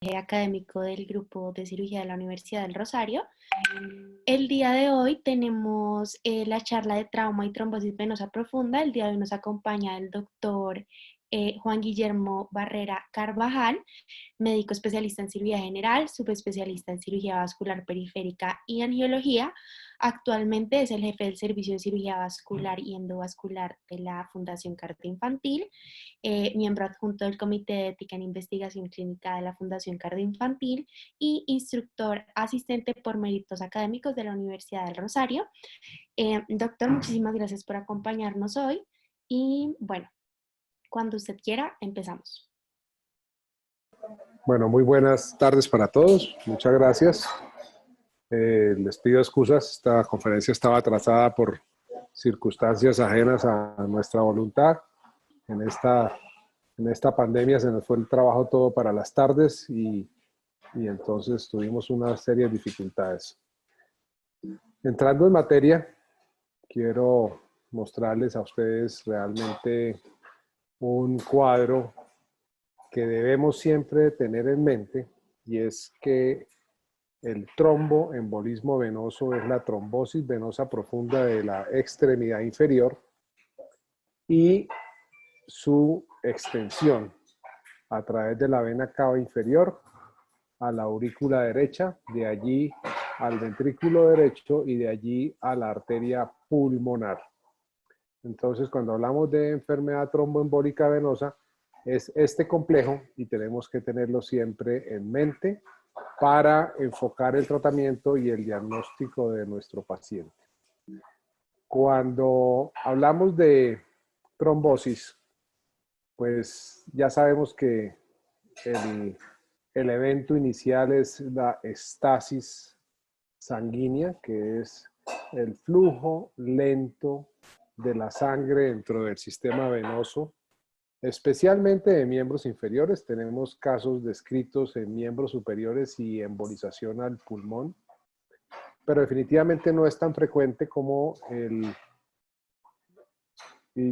Académico del Grupo de Cirugía de la Universidad del Rosario. El día de hoy tenemos la charla de trauma y trombosis venosa profunda. El día de hoy nos acompaña el doctor Juan Guillermo Barrera Carvajal, médico especialista en cirugía general, subespecialista en cirugía vascular periférica y angiología. Actualmente es el jefe del servicio de cirugía vascular y endovascular de la Fundación Cardio Infantil, miembro adjunto del Comité de Ética en Investigación Clínica de la Fundación Cardio Infantil y instructor asistente por méritos académicos de la Universidad del Rosario. Doctor, muchísimas gracias por acompañarnos hoy y bueno, cuando usted quiera, empezamos. Bueno, muy buenas tardes para todos. Muchas gracias. Les pido excusas. Esta conferencia estaba atrasada por circunstancias ajenas a nuestra voluntad. En esta pandemia se nos fue el trabajo todo para las tardes y entonces tuvimos una serie de dificultades. Entrando en materia, quiero mostrarles a ustedes realmente un cuadro que debemos siempre tener en mente, y es que el tromboembolismo venoso es la trombosis venosa profunda de la extremidad inferior y su extensión a través de la vena cava inferior a la aurícula derecha, de allí al ventrículo derecho y de allí a la arteria pulmonar. Entonces, cuando hablamos de enfermedad tromboembólica venosa, es este complejo y tenemos que tenerlo siempre en mente para enfocar el tratamiento y el diagnóstico de nuestro paciente. Cuando hablamos de trombosis, pues ya sabemos que el evento inicial es la estasis sanguínea, que es el flujo lento de la sangre dentro del sistema venoso, especialmente de miembros inferiores. Tenemos casos descritos en miembros superiores y embolización al pulmón, pero definitivamente no es tan frecuente como el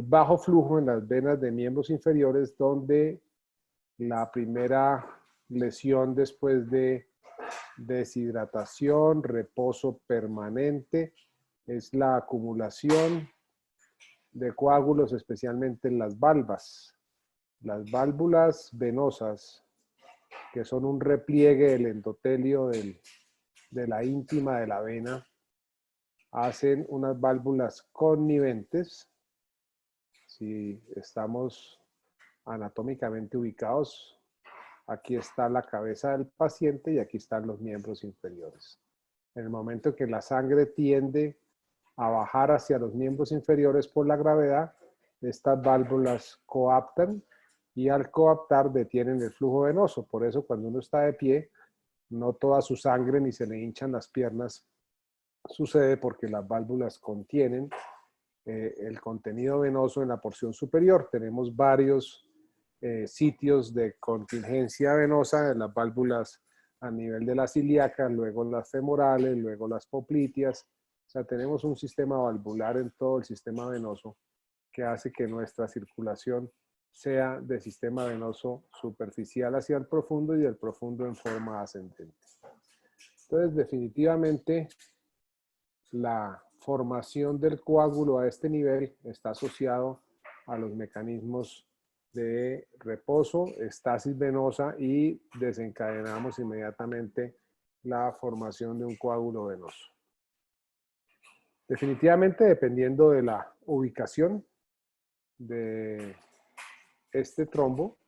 bajo flujo en las venas de miembros inferiores, donde la primera lesión después de deshidratación, reposo permanente, es la acumulación de coágulos, especialmente en las valvas. Las válvulas venosas, que son un repliegue del endotelio de la íntima de la vena, hacen unas válvulas conniventes. Si estamos anatómicamente ubicados, aquí está la cabeza del paciente y aquí están los miembros inferiores. En el momento que la sangre tiende a bajar hacia los miembros inferiores por la gravedad, estas válvulas coaptan y al coaptar detienen el flujo venoso. Por eso cuando uno está de pie, no toda su sangre ni se le hinchan las piernas. Sucede porque las válvulas contienen el contenido venoso en la porción superior. Tenemos varios sitios de contingencia venosa en las válvulas a nivel de las ilíacas, luego las femorales, luego las popliteas. O sea, tenemos un sistema valvular en todo el sistema venoso que hace que nuestra circulación sea de sistema venoso superficial hacia el profundo y del profundo en forma ascendente. Entonces, definitivamente, la formación del coágulo a este nivel está asociado a los mecanismos de reposo, estasis venosa, y desencadenamos inmediatamente la formación de un coágulo venoso. Definitivamente, dependiendo de la ubicación de este trombo,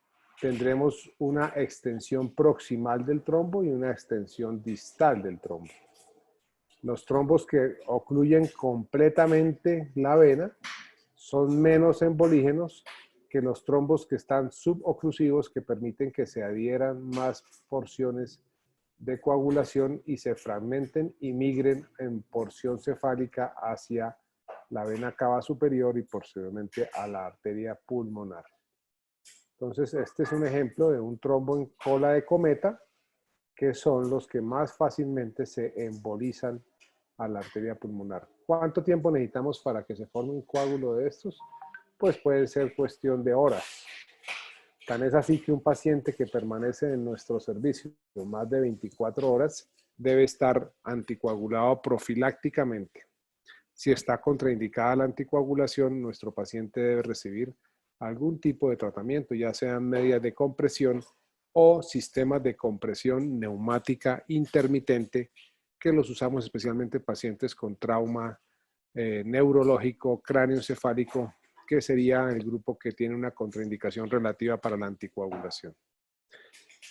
tendremos una extensión proximal del trombo y una extensión distal del trombo. Los trombos que ocluyen completamente la vena son menos embolígenos que los trombos que están suboclusivos, que permiten que se adhieran más porciones de coagulación y se fragmenten y migren en porción cefálica hacia la vena cava superior y posteriormente a la arteria pulmonar. Entonces, este es un ejemplo de un trombo en cola de cometa, que son los que más fácilmente se embolizan a la arteria pulmonar. ¿Cuánto tiempo necesitamos para que se forme un coágulo de estos? Pues puede ser cuestión de horas. Tan es así que un paciente que permanece en nuestro servicio más de 24 horas debe estar anticoagulado profilácticamente. Si está contraindicada la anticoagulación, nuestro paciente debe recibir algún tipo de tratamiento, ya sean medias de compresión o sistemas de compresión neumática intermitente, que los usamos especialmente en pacientes con trauma neurológico, cráneoencefálico, que sería el grupo que tiene una contraindicación relativa para la anticoagulación.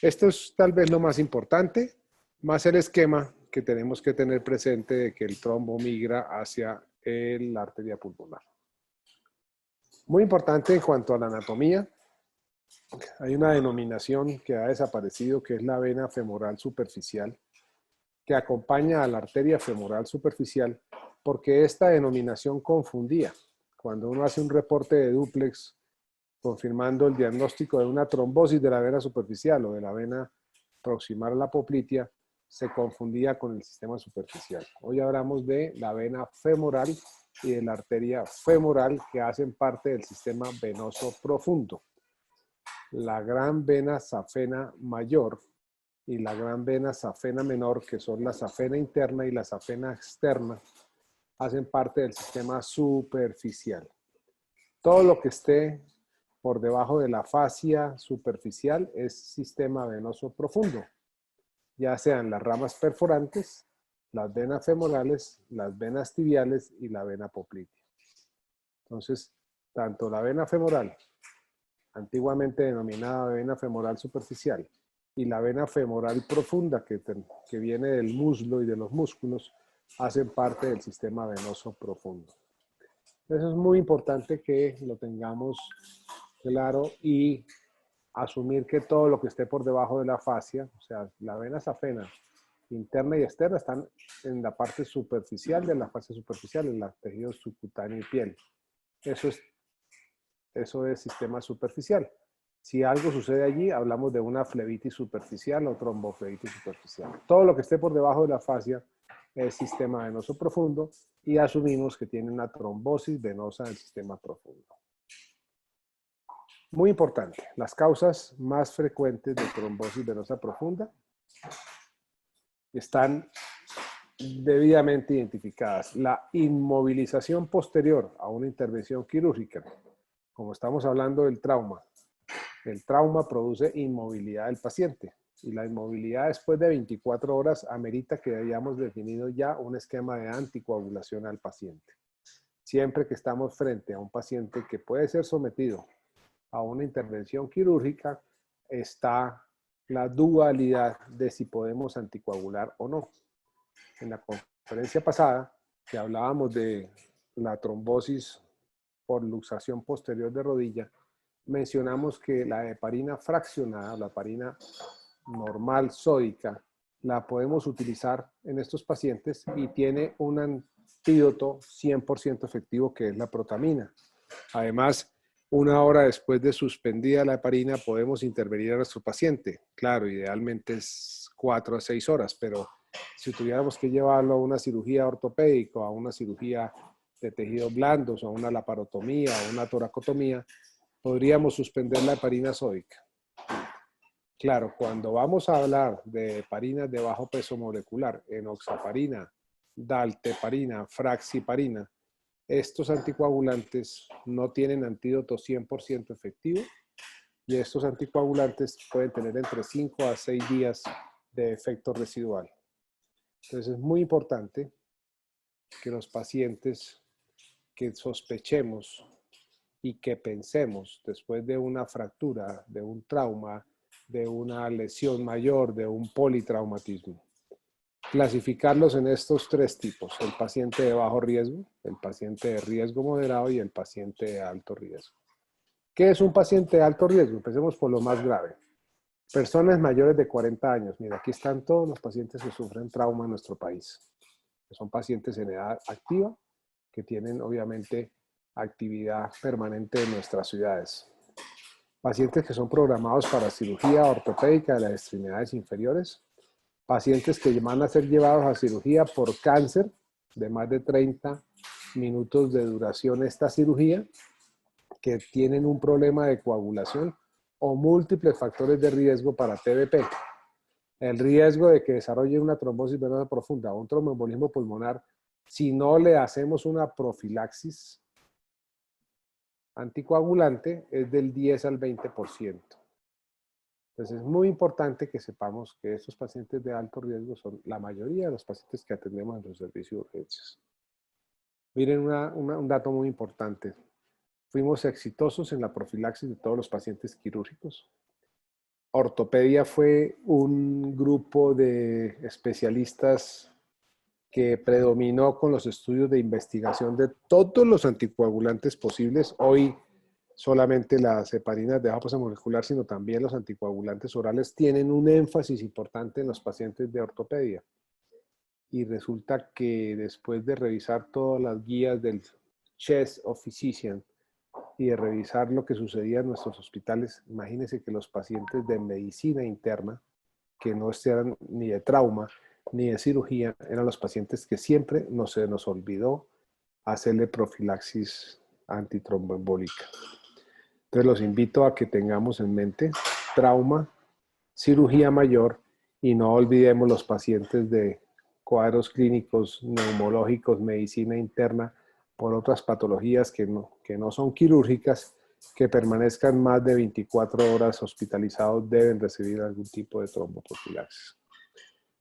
Esto es tal vez lo más importante, más el esquema que tenemos que tener presente de que el trombo migra hacia la arteria pulmonar. Muy importante en cuanto a la anatomía, hay una denominación que ha desaparecido que es la vena femoral superficial, que acompaña a la arteria femoral superficial, porque esta denominación confundía. Cuando uno hace un reporte de dúplex confirmando el diagnóstico de una trombosis de la vena superficial o de la vena proximal a la poplitea, se confundía con el sistema superficial. Hoy hablamos de la vena femoral y de la arteria femoral, que hacen parte del sistema venoso profundo. La gran vena safena mayor y la gran vena safena menor, que son la safena interna y la safena externa, hacen parte del sistema superficial. Todo lo que esté por debajo de la fascia superficial es sistema venoso profundo, ya sean las ramas perforantes, las venas femorales, las venas tibiales y la vena poplitea. Entonces, tanto la vena femoral, antiguamente denominada vena femoral superficial, y la vena femoral profunda, que viene del muslo y de los músculos, hacen parte del sistema venoso profundo. Eso es muy importante que lo tengamos claro y asumir que todo lo que esté por debajo de la fascia, o sea, la vena safena interna y externa, están en la parte superficial de la fascia superficial, en el tejido subcutáneo y piel. Eso es sistema superficial. Si algo sucede allí, hablamos de una flebitis superficial o tromboflebitis superficial. Todo lo que esté por debajo de la fascia es sistema venoso profundo y asumimos que tiene una trombosis venosa del sistema profundo. Muy importante, las causas más frecuentes de trombosis venosa profunda están debidamente identificadas. La inmovilización posterior a una intervención quirúrgica, como estamos hablando del trauma, el trauma produce inmovilidad del paciente y la inmovilidad después de 24 horas amerita que hayamos definido ya un esquema de anticoagulación al paciente. Siempre que estamos frente a un paciente que puede ser sometido a una intervención quirúrgica, está la dualidad de si podemos anticoagular o no. En la conferencia pasada, que hablábamos de la trombosis por luxación posterior de rodilla, mencionamos que la heparina fraccionada, la heparina normal sódica, la podemos utilizar en estos pacientes y tiene un antídoto 100% efectivo, que es la protamina. Además, una hora después de suspendida la heparina podemos intervenir a nuestro paciente. Claro, idealmente es 4 a 6 horas, pero si tuviéramos que llevarlo a una cirugía ortopédica, a una cirugía de tejidos blandos, a una laparotomía, a una toracotomía, podríamos suspender la heparina sódica. Claro, cuando vamos a hablar de heparinas de bajo peso molecular, enoxaparina, dalteparina, fraxiparina, estos anticoagulantes no tienen antídoto 100% efectivo y estos anticoagulantes pueden tener entre 5 a 6 días de efecto residual. Entonces es muy importante que los pacientes que sospechemos y que pensemos después de una fractura, de un trauma, de una lesión mayor, de un politraumatismo, clasificarlos en estos 3 tipos: el paciente de bajo riesgo, el paciente de riesgo moderado y el paciente de alto riesgo. ¿Qué es un paciente de alto riesgo? Empecemos por lo más grave. Personas mayores de 40 años. Mira, aquí están todos los pacientes que sufren trauma en nuestro país. Son pacientes en edad activa que tienen obviamente actividad permanente en nuestras ciudades. Pacientes que son programados para cirugía ortopédica de las extremidades inferiores. Pacientes que van a ser llevados a cirugía por cáncer, de más de 30 minutos de duración esta cirugía, que tienen un problema de coagulación o múltiples factores de riesgo para TBP. El riesgo de que desarrolle una trombosis venosa profunda o un tromboembolismo pulmonar si no le hacemos una profilaxis anticoagulante es del 10 al 20%. Entonces es muy importante que sepamos que estos pacientes de alto riesgo son la mayoría de los pacientes que atendemos en los servicios de urgencias. Miren un dato muy importante. Fuimos exitosos en la profilaxis de todos los pacientes quirúrgicos. Ortopedia fue un grupo de especialistas que predominó con los estudios de investigación de todos los anticoagulantes posibles. Hoy solamente las heparinas de baja masa molecular, sino también los anticoagulantes orales tienen un énfasis importante en los pacientes de ortopedia. Y resulta que después de revisar todas las guías del Chest of Physician y de revisar lo que sucedía en nuestros hospitales, imagínense que los pacientes de medicina interna, que no eran ni de trauma ni de cirugía, eran los pacientes que siempre se nos olvidó hacerle profilaxis antitromboembólica. Entonces los invito a que tengamos en mente trauma, cirugía mayor y no olvidemos los pacientes de cuadros clínicos, neumológicos, medicina interna, por otras patologías que no son quirúrgicas, que permanezcan más de 24 horas hospitalizados deben recibir algún tipo de tromboprofilaxis.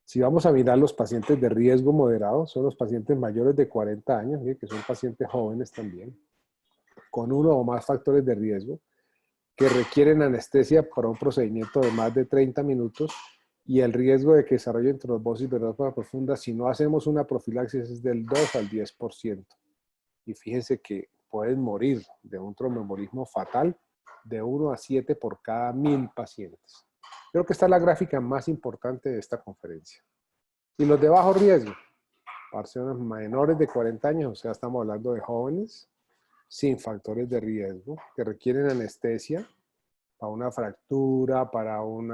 Si vamos a mirar los pacientes de riesgo moderado, son los pacientes mayores de 40 años, que son pacientes jóvenes también, con uno o más factores de riesgo, que requieren anestesia para un procedimiento de más de 30 minutos y el riesgo de que desarrollen trombosis venosa profunda si no hacemos una profilaxis es del 2 al 10%. Y fíjense que pueden morir de un tromboembolismo fatal de 1 a 7 por cada 1000 pacientes. Creo que esta es la gráfica más importante de esta conferencia. Y los de bajo riesgo, personas menores de 40 años, o sea, estamos hablando de jóvenes sin factores de riesgo, que requieren anestesia para una fractura, para un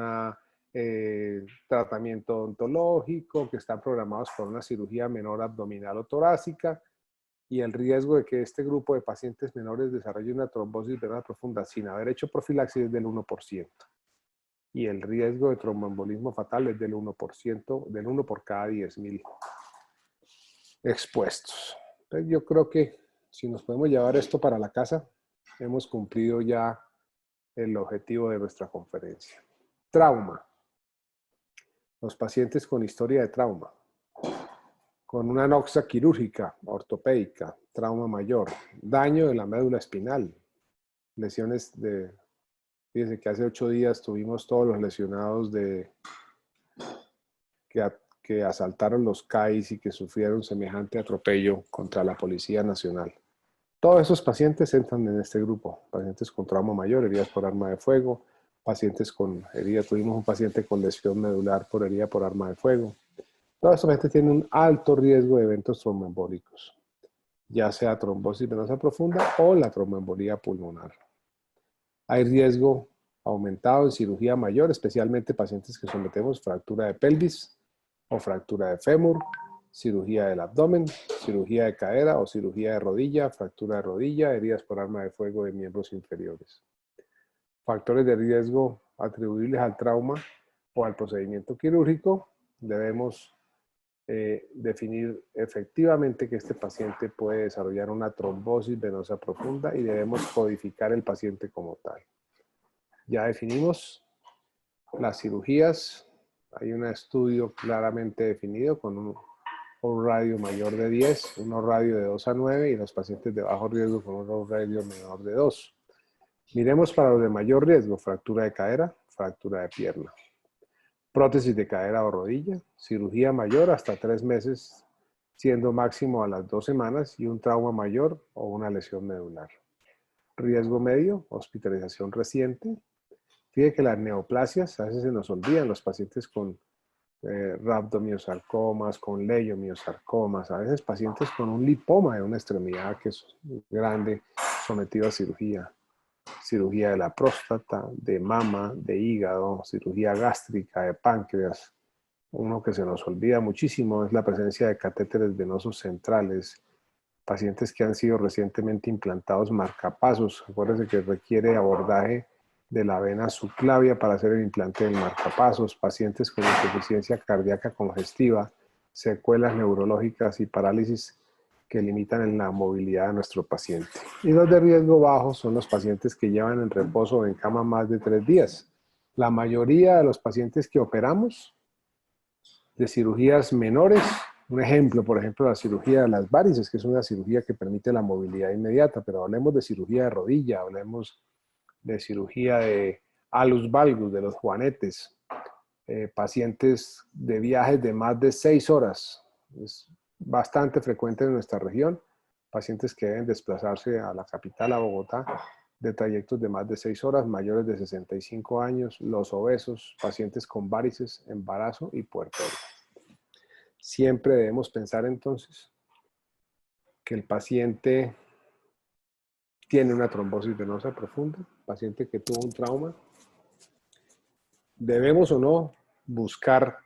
tratamiento odontológico, que están programados para una cirugía menor abdominal o torácica, y el riesgo de que este grupo de pacientes menores desarrolle una trombosis venosa profunda sin haber hecho profilaxis es del 1%. Y el riesgo de tromboembolismo fatal es del 1%, del 1 por cada 10.000 expuestos. Entonces yo creo que si nos podemos llevar esto para la casa, hemos cumplido ya el objetivo de nuestra conferencia. Trauma. Los pacientes con historia de trauma, con una anoxia quirúrgica, ortopédica, trauma mayor, daño de la médula espinal, lesiones de... Fíjense que hace 8 días tuvimos todos los lesionados que asaltaron los CAIs y que sufrieron semejante atropello contra la Policía Nacional. Todos esos pacientes entran en este grupo, pacientes con trauma mayor, heridas por arma de fuego, pacientes con heridas, tuvimos un paciente con lesión medular por herida por arma de fuego. Todos estos pacientes tienen un alto riesgo de eventos tromboembólicos, ya sea trombosis venosa profunda o la tromboembolía pulmonar. Hay riesgo aumentado en cirugía mayor, especialmente pacientes que sometemos fractura de pelvis o fractura de fémur, cirugía del abdomen, cirugía de cadera o cirugía de rodilla, fractura de rodilla, heridas por arma de fuego de miembros inferiores. Factores de riesgo atribuibles al trauma o al procedimiento quirúrgico, debemos definir efectivamente que este paciente puede desarrollar una trombosis venosa profunda y debemos codificar el paciente como tal. Ya definimos las cirugías, hay un estudio claramente definido con un radio mayor de 10, un radio de 2 a 9 y los pacientes de bajo riesgo con un radio menor de 2. Miremos para los de mayor riesgo, fractura de cadera, fractura de pierna, prótesis de cadera o rodilla, cirugía mayor hasta 3 meses, siendo máximo a las 2 semanas y un trauma mayor o una lesión medular. Riesgo medio, hospitalización reciente. Fíjate que las neoplasias a veces se nos olvidan, los pacientes con rhabdomiosarcomas, con leiomiosarcomas, a veces pacientes con un lipoma de una extremidad que es grande, sometido a cirugía. Cirugía de la próstata, de mama, de hígado, cirugía gástrica, de páncreas. Uno que se nos olvida muchísimo es la presencia de catéteres venosos centrales, pacientes que han sido recientemente implantados marcapasos. Acuérdense que requiere abordaje de la vena subclavia para hacer el implante del marcapasos, pacientes con insuficiencia cardíaca congestiva, secuelas neurológicas y parálisis que limitan en la movilidad de nuestro paciente. Y los de riesgo bajo son los pacientes que llevan en reposo o en cama más de 3 días. La mayoría de los pacientes que operamos de cirugías menores, un ejemplo, por ejemplo, la cirugía de las varices, que es una cirugía que permite la movilidad inmediata, pero hablemos de cirugía de rodilla, hablemos de cirugía de alus valgus, de los juanetes, pacientes de viajes de más de 6 horas, es bastante frecuente en nuestra región, pacientes que deben desplazarse a la capital, a Bogotá, de trayectos de más de 6 horas, mayores de 65 años, los obesos, pacientes con varices, embarazo y puerperio. Siempre debemos pensar entonces que el paciente tiene una trombosis venosa profunda, paciente que tuvo un trauma. ¿Debemos o no buscar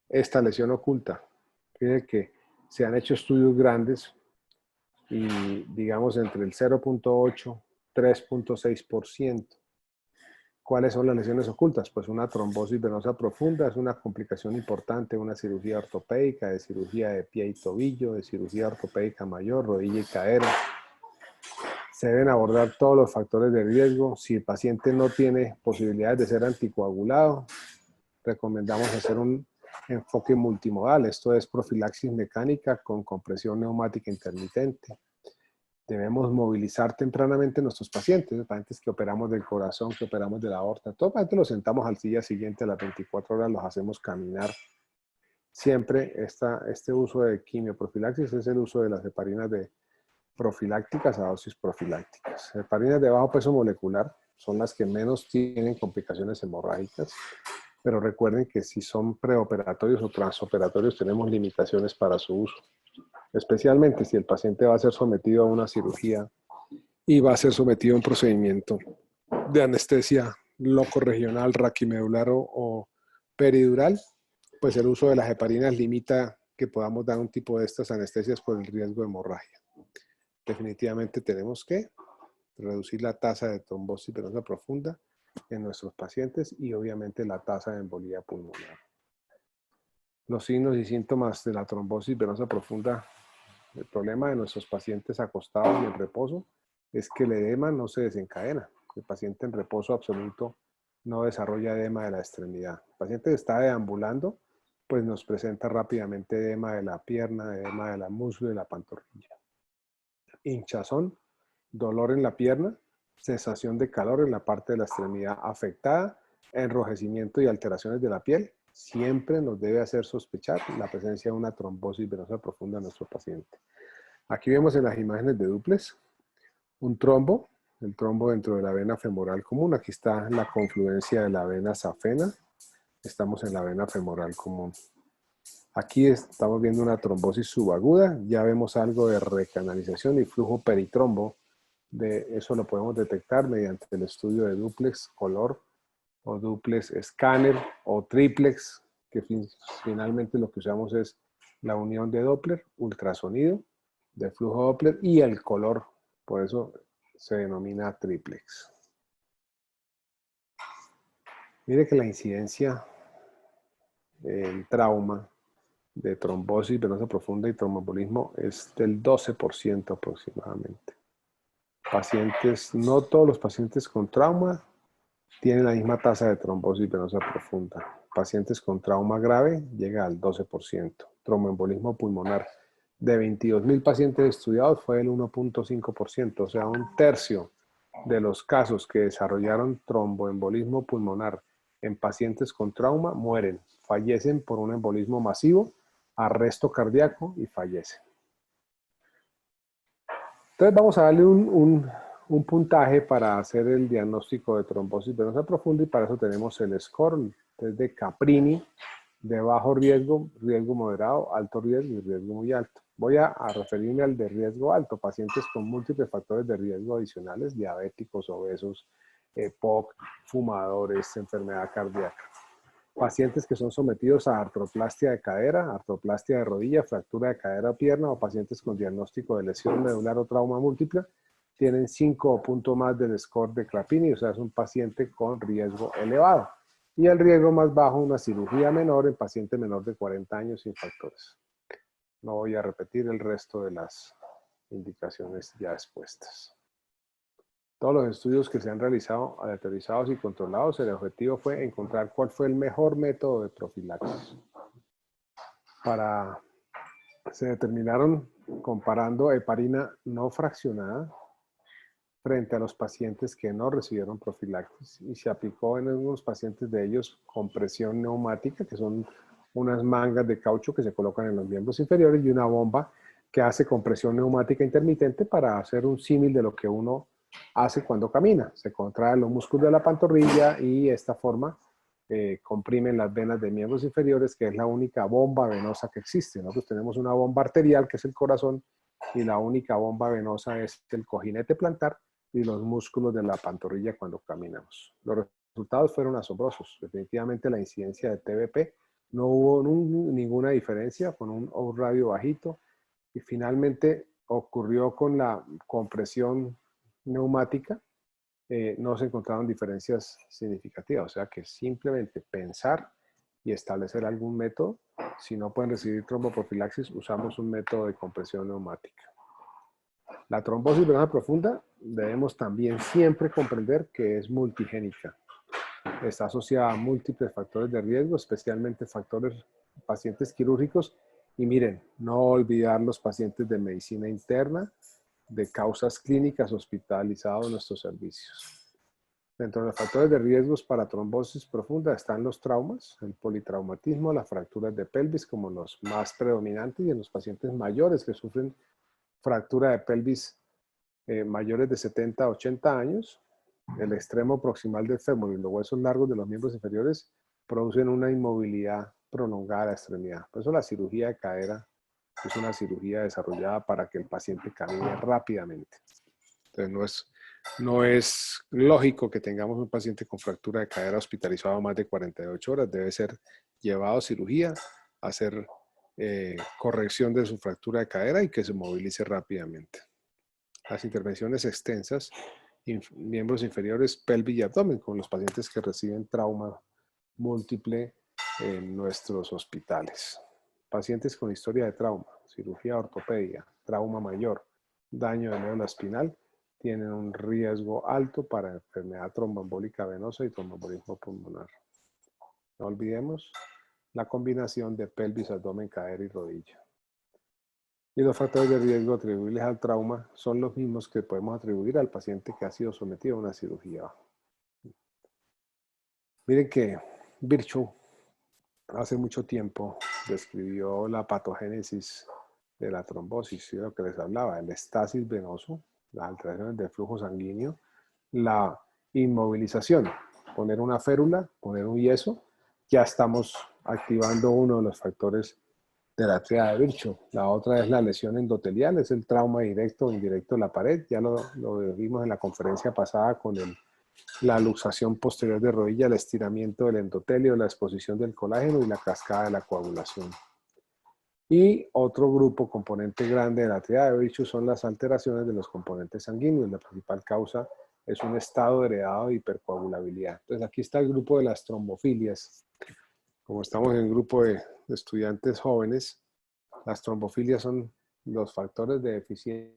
esta lesión oculta? Fíjense que se han hecho estudios grandes y digamos entre el 0.8 y 3.6%. ¿Cuáles son las lesiones ocultas? Pues una trombosis venosa profunda es una complicación importante, una cirugía ortopédica, de cirugía de pie y tobillo, de cirugía ortopédica mayor, rodilla y cadera. Se deben abordar todos los factores de riesgo. Si el paciente no tiene posibilidades de ser anticoagulado, recomendamos hacer un enfoque multimodal. Esto es profilaxis mecánica con compresión neumática intermitente. Debemos movilizar tempranamente a nuestros pacientes, pacientes que operamos del corazón, que operamos de la aorta. Todos pacientes los sentamos al día siguiente, a las 24 horas los hacemos caminar. Siempre este uso de quimioprofilaxis es el uso de las heparinas profilácticas a dosis profilácticas. Heparinas de bajo peso molecular son las que menos tienen complicaciones hemorrágicas, pero recuerden que si son preoperatorios o transoperatorios tenemos limitaciones para su uso. Especialmente si el paciente va a ser sometido a una cirugía y va a ser sometido a un procedimiento de anestesia locorregional, raquimedular o peridural, pues el uso de las heparinas limita que podamos dar un tipo de estas anestesias por el riesgo de hemorragia. Definitivamente tenemos que reducir la tasa de trombosis venosa profunda en nuestros pacientes y obviamente la tasa de embolía pulmonar. Los signos y síntomas de la trombosis venosa profunda. El problema de nuestros pacientes acostados y en reposo es que el edema no se desencadena. El paciente en reposo absoluto no desarrolla edema de la extremidad. El paciente que está deambulando, pues nos presenta rápidamente edema de la pierna, edema de la muslo y de la pantorrilla. Hinchazón, dolor en la pierna, sensación de calor en la parte de la extremidad afectada, enrojecimiento y alteraciones de la piel. Siempre nos debe hacer sospechar la presencia de una trombosis venosa profunda en nuestro paciente. Aquí vemos en las imágenes de dúplex un trombo, el trombo dentro de la vena femoral común. Aquí está la confluencia de la vena safena. Estamos en la vena femoral común. Aquí estamos viendo una trombosis subaguda. Ya vemos algo de recanalización y flujo peritrombo. De eso lo podemos detectar mediante el estudio de dúplex color o dúplex escáner o triplex, que finalmente lo que usamos es la unión de Doppler, ultrasonido, de flujo Doppler y el color. Por eso se denomina triplex. Mire que la incidencia del trauma de trombosis venosa profunda y tromboembolismo es del 12% aproximadamente. Pacientes, no todos los pacientes con trauma tienen la misma tasa de trombosis venosa profunda. Pacientes con trauma grave llega al 12%. Tromboembolismo pulmonar. De 22.000 pacientes estudiados fue el 1.5%, o sea, un tercio de los casos que desarrollaron tromboembolismo pulmonar en pacientes con trauma mueren, fallecen por un embolismo masivo, arresto cardíaco y fallecen. Entonces vamos a darle un puntaje para hacer el diagnóstico de trombosis venosa profunda y para eso tenemos el score de Caprini, de bajo riesgo, riesgo moderado, alto riesgo y riesgo muy alto. Voy a referirme al de riesgo alto, pacientes con múltiples factores de riesgo adicionales, diabéticos, obesos, POC, fumadores, enfermedad cardíaca. Pacientes que son sometidos a artroplastia de cadera, artroplastia de rodilla, fractura de cadera o pierna, o pacientes con diagnóstico de lesión medular o trauma múltiple, tienen 5 o punto más del score de Clapini, o sea, es un paciente con riesgo elevado. Y el riesgo más bajo, una cirugía menor en paciente menor de 40 años sin factores. No voy a repetir el resto de las indicaciones ya expuestas. Todos los estudios que se han realizado, aleatorizados y controlados, el objetivo fue encontrar cuál fue el mejor método de profilaxis. Se determinaron comparando heparina no fraccionada frente a los pacientes que no recibieron profilaxis y se aplicó en algunos pacientes de ellos compresión neumática, que son unas mangas de caucho que se colocan en los miembros inferiores y una bomba que hace compresión neumática intermitente para hacer un símil de lo que uno hace cuando camina. Se contraen los músculos de la pantorrilla y de esta forma comprimen las venas de miembros inferiores, que es la única bomba venosa que existe. Nosotros tenemos una bomba arterial, que es el corazón, y la única bomba venosa es el cojinete plantar y los músculos de la pantorrilla cuando caminamos. Los resultados fueron asombrosos. Definitivamente la incidencia de TBP no hubo ninguna diferencia, con un O radio bajito, y finalmente ocurrió con la compresión neumática, no se encontraron diferencias significativas, o sea que simplemente pensar y establecer algún método. Si no pueden recibir tromboprofilaxis, usamos un método de compresión neumática. La trombosis venosa profunda debemos también siempre comprender que es multigénica. Está asociada a múltiples factores de riesgo, especialmente pacientes quirúrgicos. Y miren, no olvidar los pacientes de medicina interna, de causas clínicas hospitalizados en nuestros servicios. Dentro de los factores de riesgos para trombosis profunda están los traumas, el politraumatismo, las fracturas de pelvis como los más predominantes, y en los pacientes mayores que sufren fractura de pelvis mayores de 70 a 80 años, el extremo proximal del fémur y los huesos largos de los miembros inferiores producen una inmovilidad prolongada de la extremidad. Por eso la cirugía de cadera es una cirugía desarrollada para que el paciente camine rápidamente. Entonces no es lógico que tengamos un paciente con fractura de cadera hospitalizado más de 48 horas. Debe ser llevado a cirugía, hacer corrección de su fractura de cadera y que se movilice rápidamente. Las intervenciones extensas, miembros inferiores, pelvis y abdomen, con los pacientes que reciben trauma múltiple en nuestros hospitales. Pacientes con historia de trauma, cirugía ortopedia, trauma mayor, daño de médula espinal, tienen un riesgo alto para enfermedad tromboembólica venosa y tromboembolismo pulmonar. No olvidemos la combinación de pelvis, abdomen, cadera y rodilla. Y los factores de riesgo atribuibles al trauma son los mismos que podemos atribuir al paciente que ha sido sometido a una cirugía. Miren que Virchow hace mucho tiempo describió la patogénesis de la trombosis, y lo que les hablaba, el estasis venoso, las alteraciones del flujo sanguíneo, la inmovilización, poner una férula, poner un yeso, ya estamos activando uno de los factores de la tríada de Virchow. La otra es la lesión endotelial, es el trauma directo o indirecto de la pared. Ya lo vimos en la conferencia pasada con la luxación posterior de rodilla, el estiramiento del endotelio, la exposición del colágeno y la cascada de la coagulación. Y otro grupo, componente grande de la tríada de Virchow, son las alteraciones de los componentes sanguíneos. La principal causa es un estado heredado de hipercoagulabilidad. Entonces aquí está el grupo de las trombofilias. Como estamos en el grupo de estudiantes jóvenes, las trombofilias son los factores de deficiencia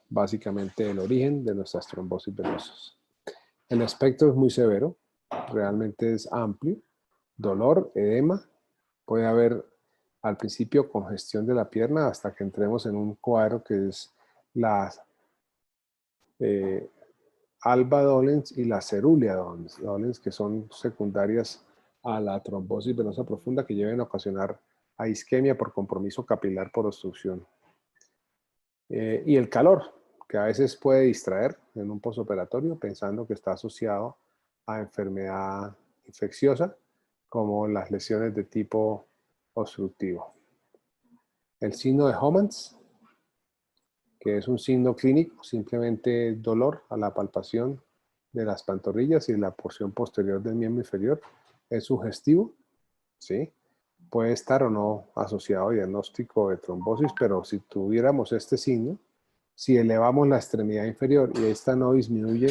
básicamente el origen de nuestras trombosis venosas. El espectro es muy severo, realmente es amplio, dolor, edema, puede haber al principio congestión de la pierna hasta que entremos en un cuadro que es la alba dolens y la cerúlea dolens, que son secundarias a la trombosis venosa profunda, que lleven a ocasionar a isquemia por compromiso capilar por obstrucción. Y el calor, que a veces puede distraer en un posoperatorio pensando que está asociado a enfermedad infecciosa, como las lesiones de tipo obstructivo. El signo de Homans, que es un signo clínico, simplemente dolor a la palpación de las pantorrillas y la porción posterior del miembro inferior, es sugestivo, ¿sí? Puede estar o no asociado a diagnóstico de trombosis, pero si tuviéramos este signo, si elevamos la extremidad inferior y esta no disminuye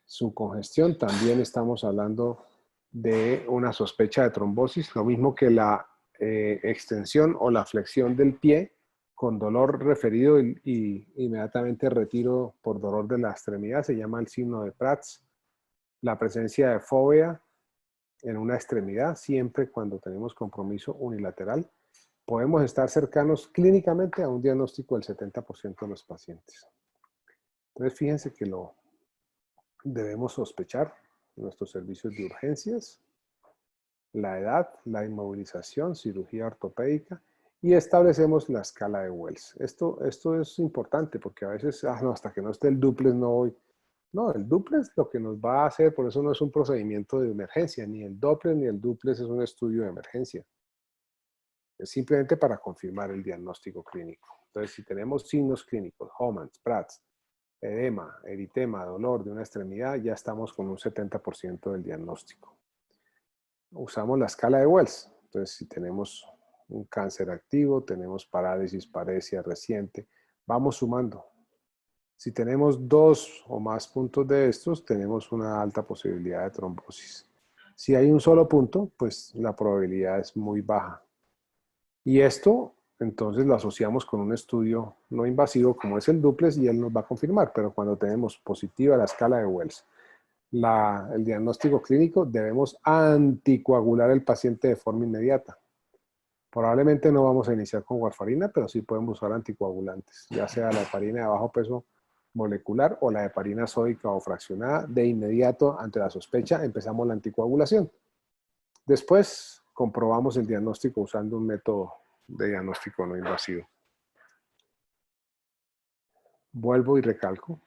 su congestión, también estamos hablando de una sospecha de trombosis, lo mismo que la extensión o la flexión del pie con dolor referido y inmediatamente retiro por dolor de la extremidad, se llama el signo de Prats. La presencia de fobia en una extremidad, siempre cuando tenemos compromiso unilateral, podemos estar cercanos clínicamente a un diagnóstico del 70% de los pacientes. Entonces, fíjense que lo debemos sospechar en nuestros servicios de urgencias, la edad, la inmovilización, cirugía ortopédica y establecemos la escala de Wells. Esto es importante porque a veces, no, hasta que no esté el duplex no voy. No, el duplex lo que nos va a hacer, por eso no es un procedimiento de emergencia, ni el Doppler ni el duplex es un estudio de emergencia. Es simplemente para confirmar el diagnóstico clínico. Entonces, si tenemos signos clínicos, Homans, Prats, edema, eritema, dolor de una extremidad, ya estamos con un 70% del diagnóstico. Usamos la escala de Wells. Entonces, si tenemos un cáncer activo, tenemos parálisis, paresia reciente, vamos sumando. Si tenemos 2 o más puntos de estos, tenemos una alta posibilidad de trombosis. Si hay un solo punto, pues la probabilidad es muy baja. Y esto, entonces, lo asociamos con un estudio no invasivo como es el duplex y él nos va a confirmar. Pero cuando tenemos positiva la escala de Wells, el diagnóstico clínico, debemos anticoagular el paciente de forma inmediata. Probablemente no vamos a iniciar con warfarina, pero sí podemos usar anticoagulantes, ya sea la heparina de bajo peso molecular o la heparina sódica o fraccionada. De inmediato, ante la sospecha, empezamos la anticoagulación. Después, comprobamos el diagnóstico usando un método de diagnóstico no invasivo. Vuelvo y recalco.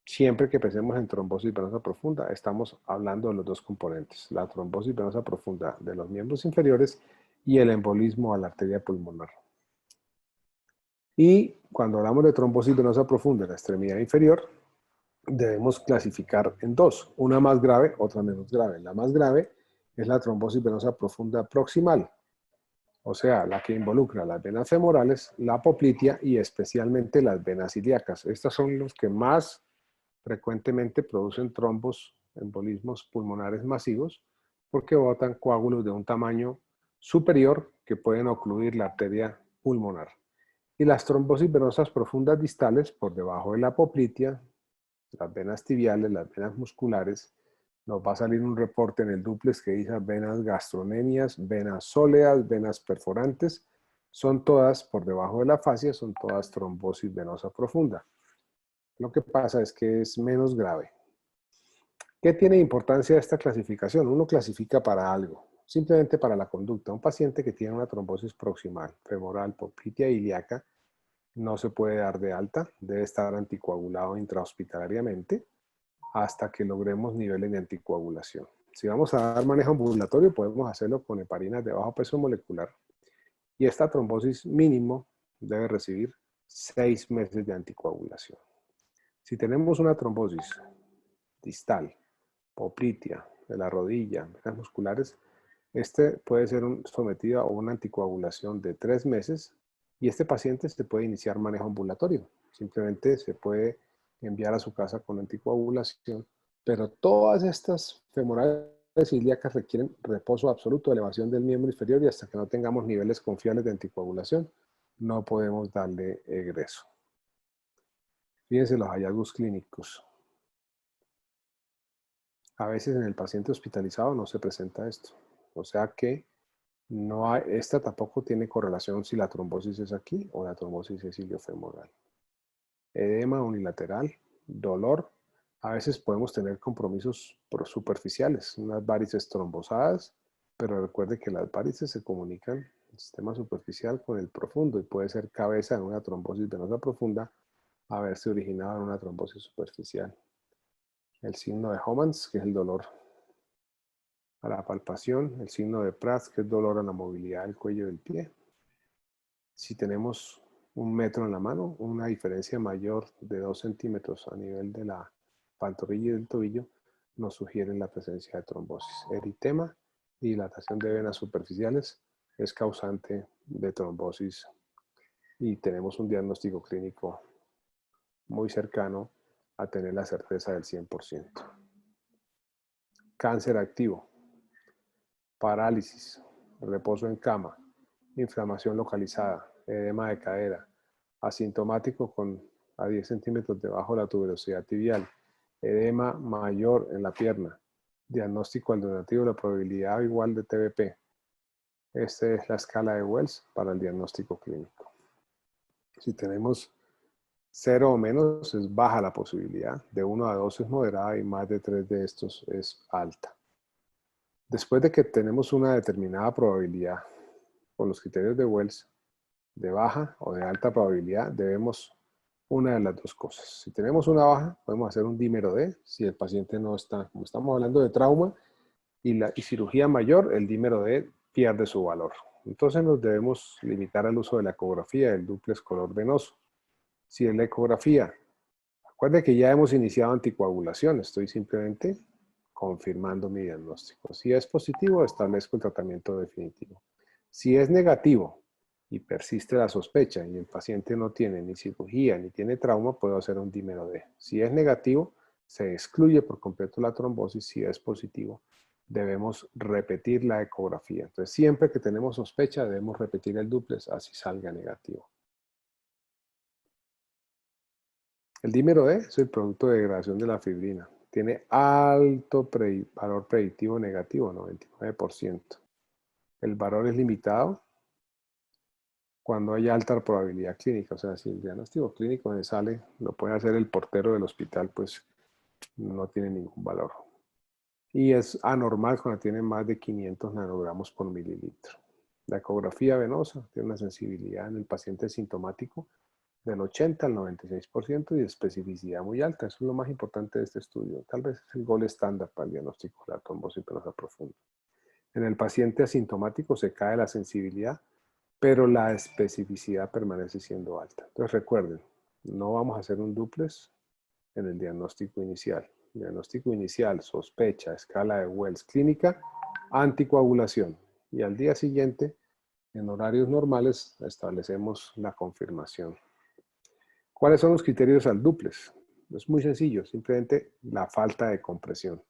Siempre que pensemos en trombosis venosa profunda, estamos hablando de los dos componentes, la trombosis venosa profunda de los miembros inferiores y el embolismo a la arteria pulmonar. Y cuando hablamos de trombosis venosa profunda en la extremidad inferior, debemos clasificar en dos, una más grave, otra menos grave. La más grave es la trombosis venosa profunda proximal, o sea, la que involucra las venas femorales, la poplitea y especialmente las venas ilíacas. Estas son los que más frecuentemente producen trombos, embolismos pulmonares masivos, porque botan coágulos de un tamaño superior que pueden ocluir la arteria pulmonar. Y las trombosis venosas profundas distales, por debajo de la poplitea, las venas tibiales, las venas musculares, nos va a salir un reporte en el duplex que dice venas gastronemias, venas sóleas, venas perforantes. Son todas, por debajo de la fascia, son todas trombosis venosa profunda. Lo que pasa es que es menos grave. ¿Qué tiene importancia esta clasificación? Uno clasifica para algo, simplemente para la conducta. Un paciente que tiene una trombosis proximal, femoral, poplitea ilíaca, no se puede dar de alta, debe estar anticoagulado intrahospitalariamente hasta que logremos niveles de anticoagulación. Si vamos a dar manejo ambulatorio, podemos hacerlo con heparinas de bajo peso molecular. Y esta trombosis mínimo debe recibir 6 meses de anticoagulación. Si tenemos una trombosis distal, poplitea, de la rodilla, venas musculares, este puede ser sometido a una anticoagulación de 3 meses y este paciente se puede iniciar manejo ambulatorio. Simplemente se puede enviar a su casa con anticoagulación, pero todas estas femorales ilíacas requieren reposo absoluto, elevación del miembro inferior y hasta que no tengamos niveles confiables de anticoagulación, no podemos darle egreso. Fíjense los hallazgos clínicos. A veces en el paciente hospitalizado no se presenta esto. O sea que no hay, esta tampoco tiene correlación si la trombosis es aquí o la trombosis es iliofemoral. Edema unilateral, dolor. A veces podemos tener compromisos superficiales, unas varices trombosadas, pero recuerde que las varices se comunican el sistema superficial con el profundo y puede ser cabeza en una trombosis venosa profunda haberse originado en una trombosis superficial. El signo de Homans, que es el dolor a la palpación, el signo de Prats, que es dolor a la movilidad del cuello del pie. Si tenemos 1 metro en la mano, una diferencia mayor de 2 centímetros a nivel de la pantorrilla y del tobillo, nos sugiere la presencia de trombosis. Eritema y dilatación de venas superficiales es causante de trombosis y tenemos un diagnóstico clínico muy cercano a tener la certeza del 100%. Cáncer activo, parálisis, reposo en cama, inflamación localizada, edema de cadera, asintomático a 10 centímetros debajo de la tuberosidad tibial, edema mayor en la pierna, diagnóstico alternativo de la probabilidad igual de TBP. Esta es la escala de Wells para el diagnóstico clínico. Si tenemos 0 o menos es baja la posibilidad, de 1 a 2 es moderada y más de 3 de estos es alta. Después de que tenemos una determinada probabilidad con los criterios de Wells, de baja o de alta probabilidad, debemos una de las dos cosas. Si tenemos una baja, podemos hacer un dímero D. Si el paciente no está, como estamos hablando de trauma y cirugía mayor, el dímero D pierde su valor. Entonces nos debemos limitar al uso de la ecografía del dúplex color venoso. Si en la ecografía, acuérdense que ya hemos iniciado anticoagulación, estoy simplemente confirmando mi diagnóstico. Si es positivo, establezco el tratamiento definitivo. Si es negativo y persiste la sospecha y el paciente no tiene ni cirugía ni tiene trauma, puedo hacer un dímero D. Si es negativo, se excluye por completo la trombosis. Si es positivo, debemos repetir la ecografía. Entonces, siempre que tenemos sospecha, debemos repetir el dúplex así salga negativo. El dímero D es el producto de degradación de la fibrina. Tiene alto valor predictivo negativo, 99%. El valor es limitado cuando hay alta probabilidad clínica. O sea, si el diagnóstico clínico me sale, lo puede hacer el portero del hospital, pues no tiene ningún valor. Y es anormal cuando tiene más de 500 nanogramos por mililitro. La ecografía venosa tiene una sensibilidad en el paciente sintomático del 80 al 96% y de especificidad muy alta. Eso es lo más importante de este estudio. Tal vez es el gol estándar para el diagnóstico de la trombosis venosa profunda. En el paciente asintomático se cae la sensibilidad, pero la especificidad permanece siendo alta. Entonces recuerden, no vamos a hacer un dúplex en el diagnóstico inicial. Diagnóstico inicial, sospecha, escala de Wells, clínica, anticoagulación. Y al día siguiente, en horarios normales, establecemos la confirmación. ¿Cuáles son los criterios al dúplex? Es muy sencillo, simplemente la falta de compresión.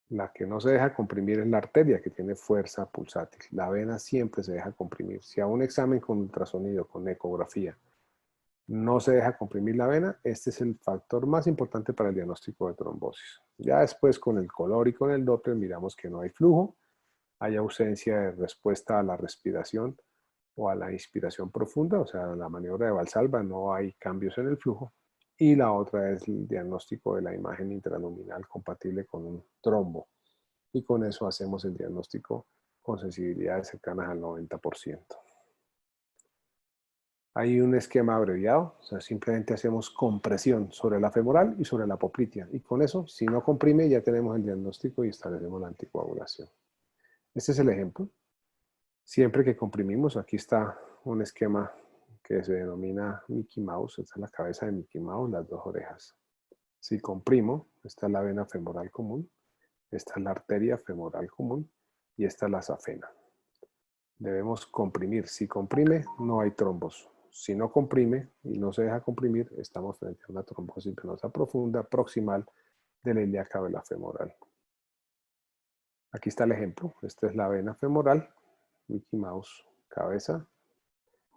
La que no se deja comprimir es la arteria, que tiene fuerza pulsátil. La vena siempre se deja comprimir. Si a un examen con ultrasonido, con ecografía, no se deja comprimir la vena, este es el factor más importante para el diagnóstico de trombosis. Ya después con el color y con el Doppler miramos que no hay flujo, hay ausencia de respuesta a la respiración o a la inspiración profunda, o sea, la maniobra de Valsalva, no hay cambios en el flujo. Y la otra es el diagnóstico de la imagen intraluminal compatible con un trombo. Y con eso hacemos el diagnóstico con sensibilidades cercanas al 90%. Hay un esquema abreviado, o sea, simplemente hacemos compresión sobre la femoral y sobre la poplitea. Y con eso, si no comprime, ya tenemos el diagnóstico y establecemos la anticoagulación. Este es el ejemplo. Siempre que comprimimos, aquí está un esquema que se denomina Mickey Mouse. Esta es la cabeza de Mickey Mouse, las dos orejas. Si comprimo, esta es la vena femoral común, esta es la arteria femoral común y esta es la safena. Debemos comprimir. Si comprime, no hay trombos. Si no comprime y no se deja comprimir, estamos frente a una trombosis venosa profunda proximal de la ilíaca vena femoral. Aquí está el ejemplo. Esta es la vena femoral, Mickey Mouse, cabeza,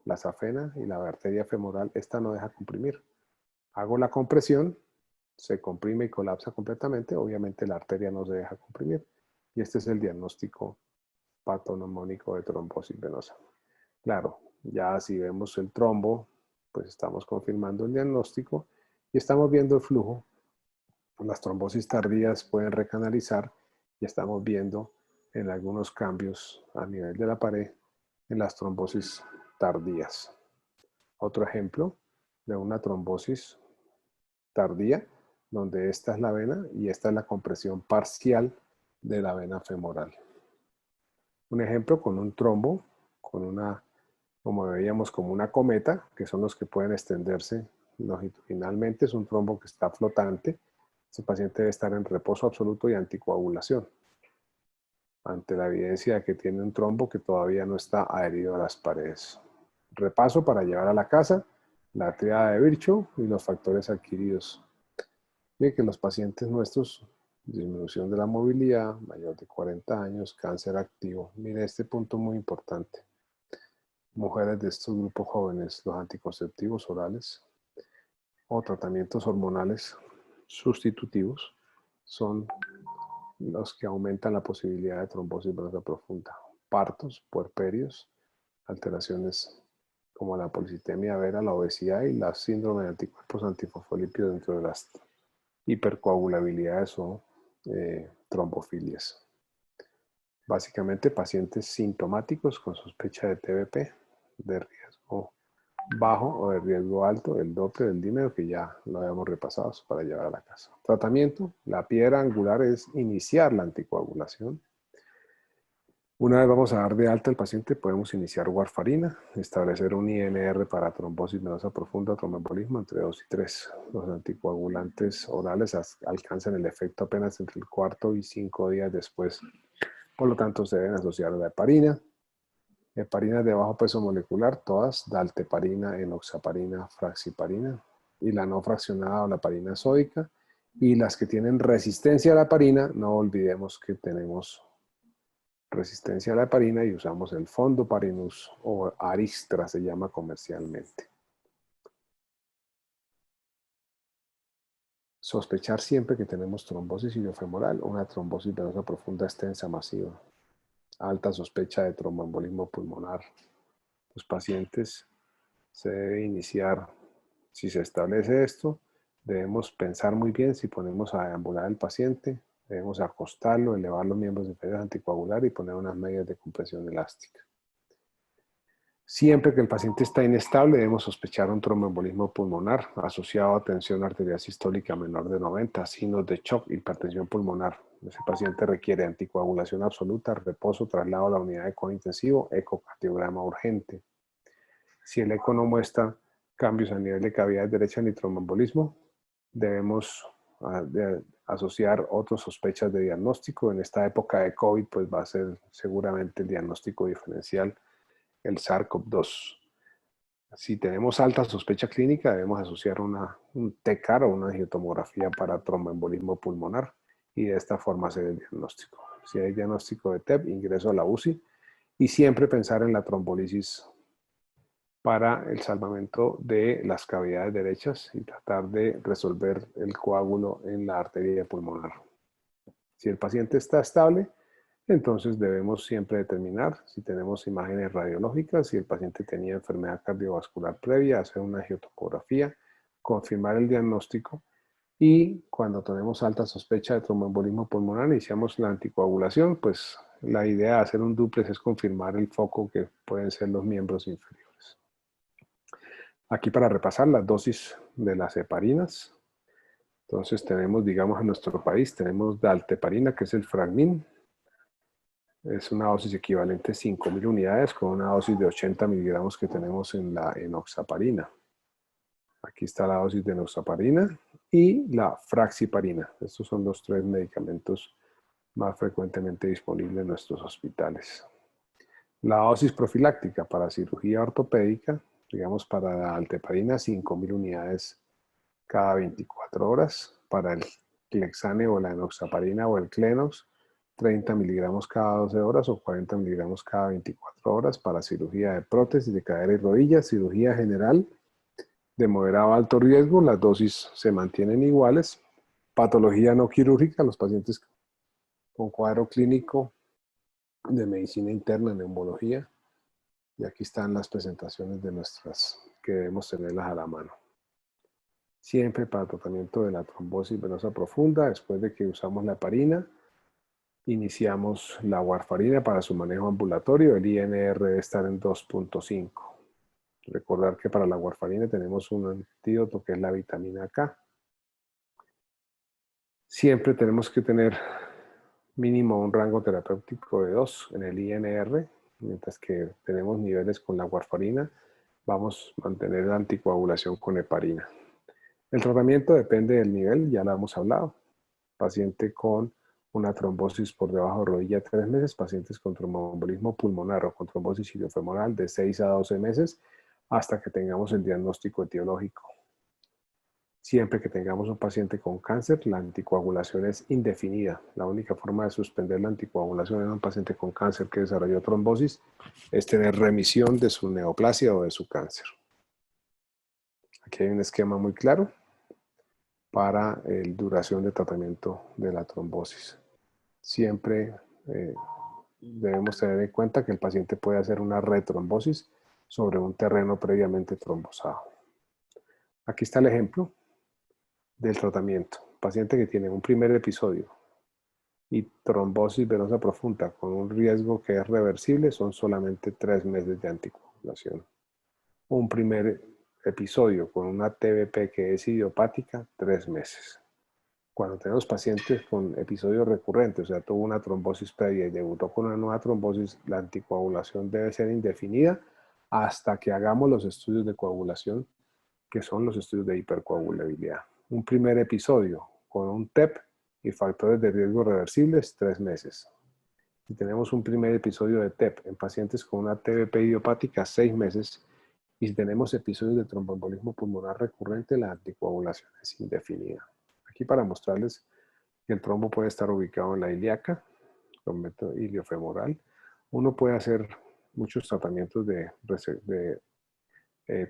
la safena y la arteria femoral. Esta no deja comprimir. Hago la compresión, se comprime y colapsa completamente. Obviamente la arteria no se deja comprimir. Y este es el diagnóstico patognomónico de trombosis venosa. Claro, ya si vemos el trombo, pues estamos confirmando el diagnóstico y estamos viendo el flujo. Las trombosis tardías pueden recanalizar y estamos viendo en algunos cambios a nivel de la pared en las trombosis tardías. Otro ejemplo de una trombosis tardía, donde esta es la vena y esta es la compresión parcial de la vena femoral. Un ejemplo con un trombo, con una, como veíamos, como una cometa, que son los que pueden extenderse longitudinalmente. Es un trombo que está flotante. Este paciente debe estar en reposo absoluto y anticoagulación, ante la evidencia de que tiene un trombo que todavía no está adherido a las paredes. Repaso para llevar a la casa: la tríada de Virchow y los factores adquiridos. Bien, que los pacientes nuestros, disminución de la movilidad, mayor de 40 años, cáncer activo. Mire este punto muy importante. Mujeres de estos grupos jóvenes, los anticonceptivos orales o tratamientos hormonales sustitutivos son los que aumentan la posibilidad de trombosis venosa profunda. Partos, puerperios, alteraciones como la policitemia vera, la obesidad y la síndrome de anticuerpos antifosfolípidos dentro de las hipercoagulabilidades o trombofilias. Básicamente pacientes sintomáticos con sospecha de TBP, de riesgo bajo o de riesgo alto, el doble del dímero, que ya lo habíamos repasado para llevar a la casa. Tratamiento: la piedra angular es iniciar la anticoagulación. Una vez vamos a dar de alta al paciente, podemos iniciar warfarina, establecer un INR para trombosis venosa profunda, tromboembolismo entre 2 y 3. Los anticoagulantes orales alcanzan el efecto apenas entre el cuarto y 5 días después. Por lo tanto, se deben asociar a la heparina. Heparinas de bajo peso molecular, todas: dalteparina, enoxaparina, fraxiparina, y la no fraccionada o la heparina sódica. Y las que tienen resistencia a la heparina, no olvidemos que tenemos resistencia a la heparina y usamos el fondoparinus, o Aristra se llama comercialmente. Sospechar siempre que tenemos trombosis iliofemoral, una trombosis venosa profunda extensa masiva. Alta sospecha de tromboembolismo pulmonar. Los pacientes se debe iniciar, si se establece esto, debemos pensar muy bien si ponemos a deambular al paciente, debemos acostarlo, elevar los miembros inferiores, anticoagular y poner unas medias de compresión elástica. Siempre que el paciente está inestable, debemos sospechar un tromboembolismo pulmonar asociado a tensión arterial sistólica menor de 90, signos de shock, hipertensión pulmonar. Ese paciente requiere anticoagulación absoluta, reposo, traslado a la unidad de cuidado intensivo, ecocardiograma urgente. Si el eco no muestra cambios a nivel de cavidad derecha ni tromboembolismo, debemos asociar otras sospechas de diagnóstico. En esta época de COVID, pues va a ser seguramente el diagnóstico diferencial, el SARS-CoV-2. Si tenemos alta sospecha clínica, debemos asociar un TCAR o una angiotomografía para tromboembolismo pulmonar y de esta forma hacer el diagnóstico. Si hay diagnóstico de TEP, ingreso a la UCI y siempre pensar en la trombolisis para el salvamento de las cavidades derechas y tratar de resolver el coágulo en la arteria pulmonar. Si el paciente está estable, entonces debemos siempre determinar si tenemos imágenes radiológicas, si el paciente tenía enfermedad cardiovascular previa, hacer una angiotomografía, confirmar el diagnóstico y cuando tenemos alta sospecha de tromboembolismo pulmonar iniciamos la anticoagulación. Pues la idea de hacer un dúplex es confirmar el foco que pueden ser los miembros inferiores. Aquí para repasar las dosis de las heparinas. Entonces tenemos, digamos, en nuestro país, tenemos dalteparina, que es el Fragmin. Es una dosis equivalente a 5.000 unidades con una dosis de 80 miligramos que tenemos en la enoxaparina. Aquí está la dosis de enoxaparina y la fraxiparina. Estos son los 3 medicamentos más frecuentemente disponibles en nuestros hospitales. La dosis profiláctica para cirugía ortopédica, digamos para la dalteparina, 5.000 unidades cada 24 horas. Para el Clexane o la enoxaparina o el Clenox, 30 miligramos cada 12 horas o 40 miligramos cada 24 horas. Para cirugía de prótesis de cadera y rodillas, cirugía general de moderado a alto riesgo, las dosis se mantienen iguales. Patología no quirúrgica, los pacientes con cuadro clínico de medicina interna, neumología. Y aquí están las presentaciones de nuestras, que debemos tenerlas a la mano. Siempre para tratamiento de la trombosis venosa profunda, después de que usamos la heparina, iniciamos la warfarina para su manejo ambulatorio. El INR debe estar en 2.5. Recordar que para la warfarina tenemos un antídoto que es la vitamina K. Siempre tenemos que tener mínimo un rango terapéutico de 2 en el INR, mientras que tenemos niveles con la warfarina, vamos a mantener la anticoagulación con heparina. El tratamiento depende del nivel, ya lo hemos hablado. Paciente con una trombosis por debajo de rodilla 3 meses, pacientes con tromboembolismo pulmonar o con trombosis iliofemoral de 6 a 12 meses hasta que tengamos el diagnóstico etiológico. Siempre que tengamos un paciente con cáncer, la anticoagulación es indefinida. La única forma de suspender la anticoagulación en un paciente con cáncer que desarrolló trombosis es tener remisión de su neoplasia o de su cáncer. Aquí hay un esquema muy claro para la duración de tratamiento de la trombosis. Siempre debemos tener en cuenta que el paciente puede hacer una retrombosis sobre un terreno previamente trombosado. Aquí está el ejemplo del tratamiento. Paciente que tiene un primer episodio y trombosis venosa profunda con un riesgo que es reversible, son solamente 3 meses de anticoagulación. Un primer episodio con una TBP que es idiopática, 3 meses. Cuando tenemos pacientes con episodios recurrentes, o sea, tuvo una trombosis previa y debutó con una nueva trombosis, la anticoagulación debe ser indefinida hasta que hagamos los estudios de coagulación, que son los estudios de hipercoagulabilidad. Un primer episodio con un TEP y factores de riesgo reversibles, 3 meses. Si tenemos un primer episodio de TEP en pacientes con una TBP idiopática, 6 meses. Y si tenemos episodios de tromboembolismo pulmonar recurrente, la anticoagulación es indefinida. Aquí para mostrarles que el trombo puede estar ubicado en la ilíaca, con método iliofemoral. Uno puede hacer muchos tratamientos de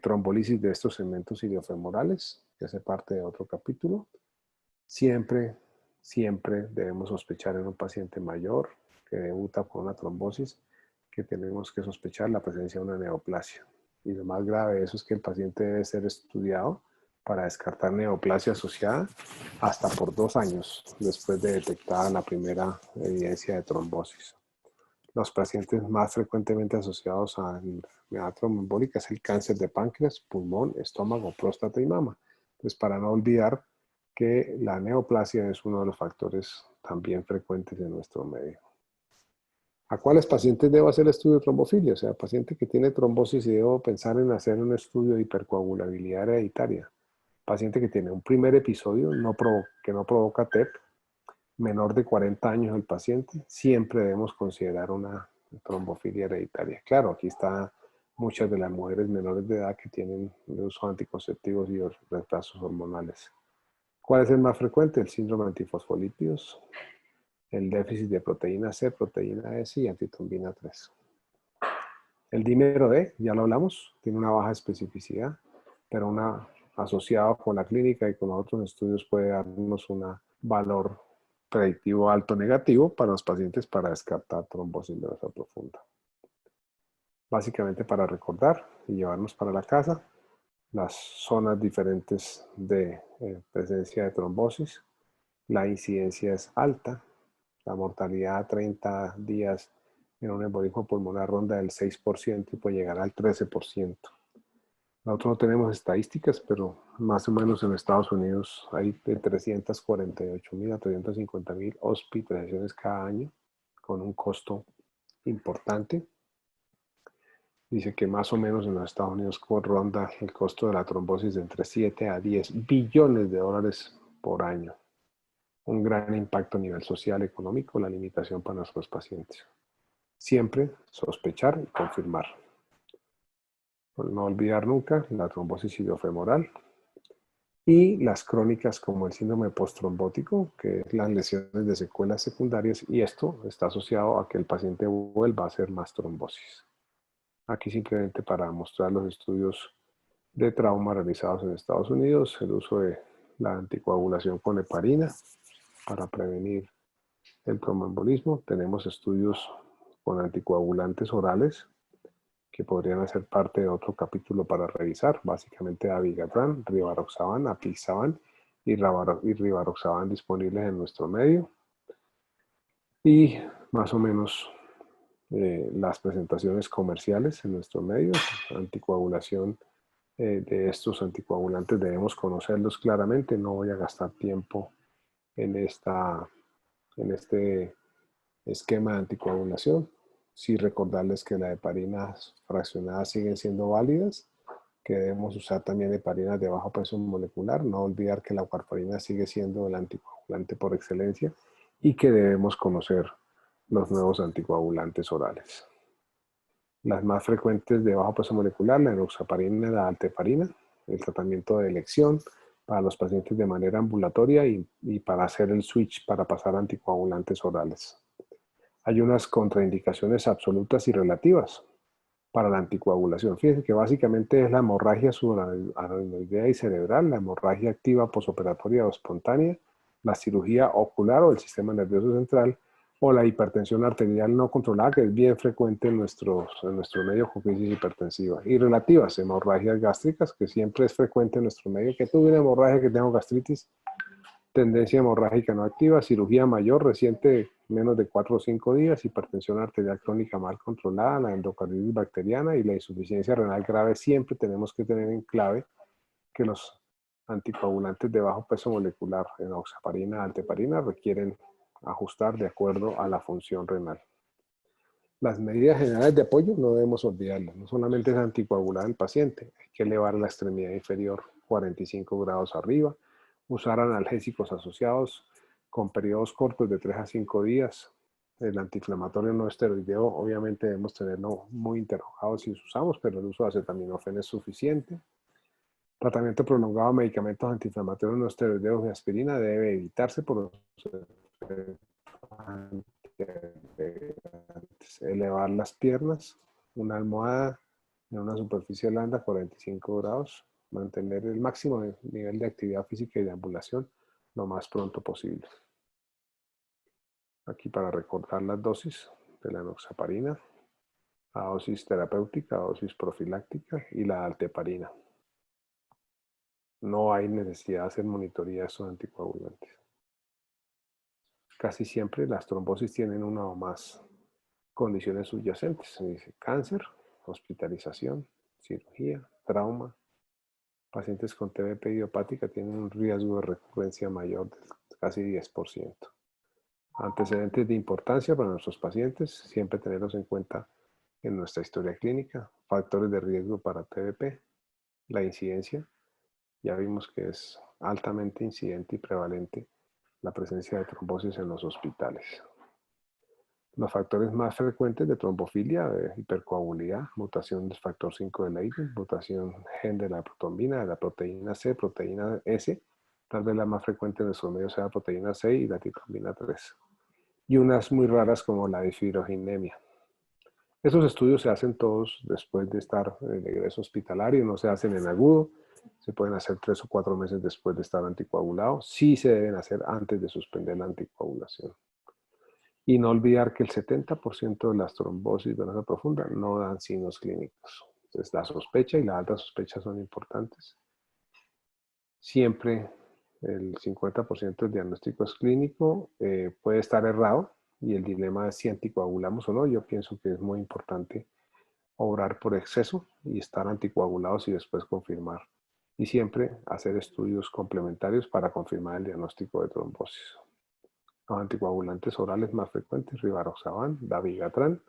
trombolisis de estos segmentos iliofemorales, que hace parte de otro capítulo. Siempre debemos sospechar en un paciente mayor que debuta con una trombosis que tenemos que sospechar la presencia de una neoplasia. Y lo más grave de eso es que el paciente debe ser estudiado para descartar neoplasia asociada hasta por 2 años después de detectada la primera evidencia de trombosis. Los pacientes más frecuentemente asociados a la enfermedad tromboembólica es el cáncer de páncreas, pulmón, estómago, próstata y mama. Entonces, para no olvidar que la neoplasia es uno de los factores también frecuentes en nuestro medio. ¿A cuáles pacientes debo hacer el estudio de trombofilia? O sea, paciente que tiene trombosis y debo pensar en hacer un estudio de hipercoagulabilidad hereditaria. Paciente que tiene un primer episodio que no provoca TEP, menor de 40 años el paciente, siempre debemos considerar una trombofilia hereditaria. Claro, aquí está muchas de las mujeres menores de edad que tienen el uso de anticonceptivos y retrasos hormonales. ¿Cuál es el más frecuente? El síndrome de antifosfolípidos, el déficit de proteína C, proteína S y antitrombina 3. El dímero D, ya lo hablamos, tiene una baja especificidad, pero asociado con la clínica y con otros estudios puede darnos un valor predictivo alto negativo para los pacientes para descartar trombosis venosa profunda. Básicamente para recordar y llevarnos para la casa las zonas diferentes de presencia de trombosis. La incidencia es alta, la mortalidad a 30 días en un embolismo pulmonar ronda del 6% y puede llegar al 13%. Nosotros no tenemos estadísticas, pero más o menos en Estados Unidos hay de 348.000 a 350.000 hospitalizaciones cada año, con un costo importante. Dice que más o menos en los Estados Unidos ronda el costo de la trombosis de entre 7 a 10 billones de dólares por año. Un gran impacto a nivel social, económico, la limitación para nuestros pacientes. Siempre sospechar y confirmar. No olvidar nunca la trombosis idiofemoral y las crónicas como el síndrome postrombótico, que es las lesiones de secuelas secundarias, y esto está asociado a que el paciente vuelva a hacer más trombosis. Aquí simplemente para mostrar los estudios de trauma realizados en Estados Unidos, el uso de la anticoagulación con heparina para prevenir el tromboembolismo. Tenemos estudios con anticoagulantes orales que podrían hacer parte de otro capítulo para revisar, básicamente Abigatran, Rivaroxaban, Apixaban y Rivaroxaban disponibles en nuestro medio. Y más o menos las presentaciones comerciales en nuestro medio, anticoagulación de estos anticoagulantes debemos conocerlos claramente, no voy a gastar tiempo en, en este esquema de anticoagulación. Sí, recordarles que las heparinas fraccionadas siguen siendo válidas, que debemos usar también heparinas de bajo peso molecular, no olvidar que la warfarina sigue siendo el anticoagulante por excelencia y que debemos conocer los nuevos anticoagulantes orales. Las más frecuentes de bajo peso molecular, la enoxaparina y la alteparina, el tratamiento de elección para los pacientes de manera ambulatoria y para hacer el switch para pasar a anticoagulantes orales. Hay unas contraindicaciones absolutas y relativas para la anticoagulación. Fíjense que básicamente es la hemorragia subarachnoidea y cerebral, la hemorragia activa posoperatoria o espontánea, la cirugía ocular o el sistema nervioso central, o la hipertensión arterial no controlada, que es bien frecuente en nuestro medio con crisis hipertensiva. Y relativas, hemorragias gástricas, que siempre es frecuente en nuestro medio, que tuve una hemorragia, que tengo gastritis, tendencia hemorrágica no activa, cirugía mayor reciente, menos de 4 o 5 días, hipertensión arterial crónica mal controlada, la endocarditis bacteriana y la insuficiencia renal grave. Siempre tenemos que tener en clave que los anticoagulantes de bajo peso molecular, enoxaparina, alteparina, requieren ajustar de acuerdo a la función renal. Las medidas generales de apoyo no debemos olvidarlas, no solamente es anticoagular el paciente, hay que elevar la extremidad inferior 45 grados arriba, usar analgésicos asociados con periodos cortos de 3 a 5 días. El antiinflamatorio no esteroideo, obviamente debemos tenerlo muy interrogado si usamos, pero el uso de acetaminofén es suficiente. Tratamiento prolongado de medicamentos antiinflamatorios no esteroideos de aspirina debe evitarse por los elevar las piernas, una almohada en una superficie blanda 45 grados, mantener el máximo nivel de actividad física y de ambulación lo más pronto posible. Aquí para recordar las dosis de la enoxaparina, la dosis terapéutica, la dosis profiláctica y la alteparina. No hay necesidad de hacer monitoría de estos anticoagulantes. Casi siempre las trombosis tienen una o más condiciones subyacentes. Cáncer, hospitalización, cirugía, trauma. Pacientes con TBP idiopática tienen un riesgo de recurrencia mayor del casi 10%. Antecedentes de importancia para nuestros pacientes, siempre tenerlos en cuenta en nuestra historia clínica. Factores de riesgo para TBP, la incidencia. Ya vimos que es altamente incidente y prevalente la presencia de trombosis en los hospitales. Los factores más frecuentes de trombofilia, de hipercoagulidad, mutación del factor 5 de Leiden, mutación gen de la protombina, de la proteína C, proteína S, tal vez la más frecuente en nuestro medio sea la proteína C y la titrombina 3. Y unas muy raras como la difibroginemia. Esos estudios se hacen todos después de estar en el egreso hospitalario, no se hacen en agudo, se pueden hacer 3 o 4 meses después de estar anticoagulado, sí se deben hacer antes de suspender la anticoagulación. Y no olvidar que el 70% de las trombosis venosa profunda no dan signos clínicos. Entonces, la sospecha y la alta sospecha son importantes. Siempre el 50% del diagnóstico es clínico, puede estar errado, y el dilema es si anticoagulamos o no. Yo pienso que es muy importante obrar por exceso y estar anticoagulados y después confirmar. Y siempre hacer estudios complementarios para confirmar el diagnóstico de trombosis. Los anticoagulantes orales más frecuentes, rivaroxaban, dabigatran.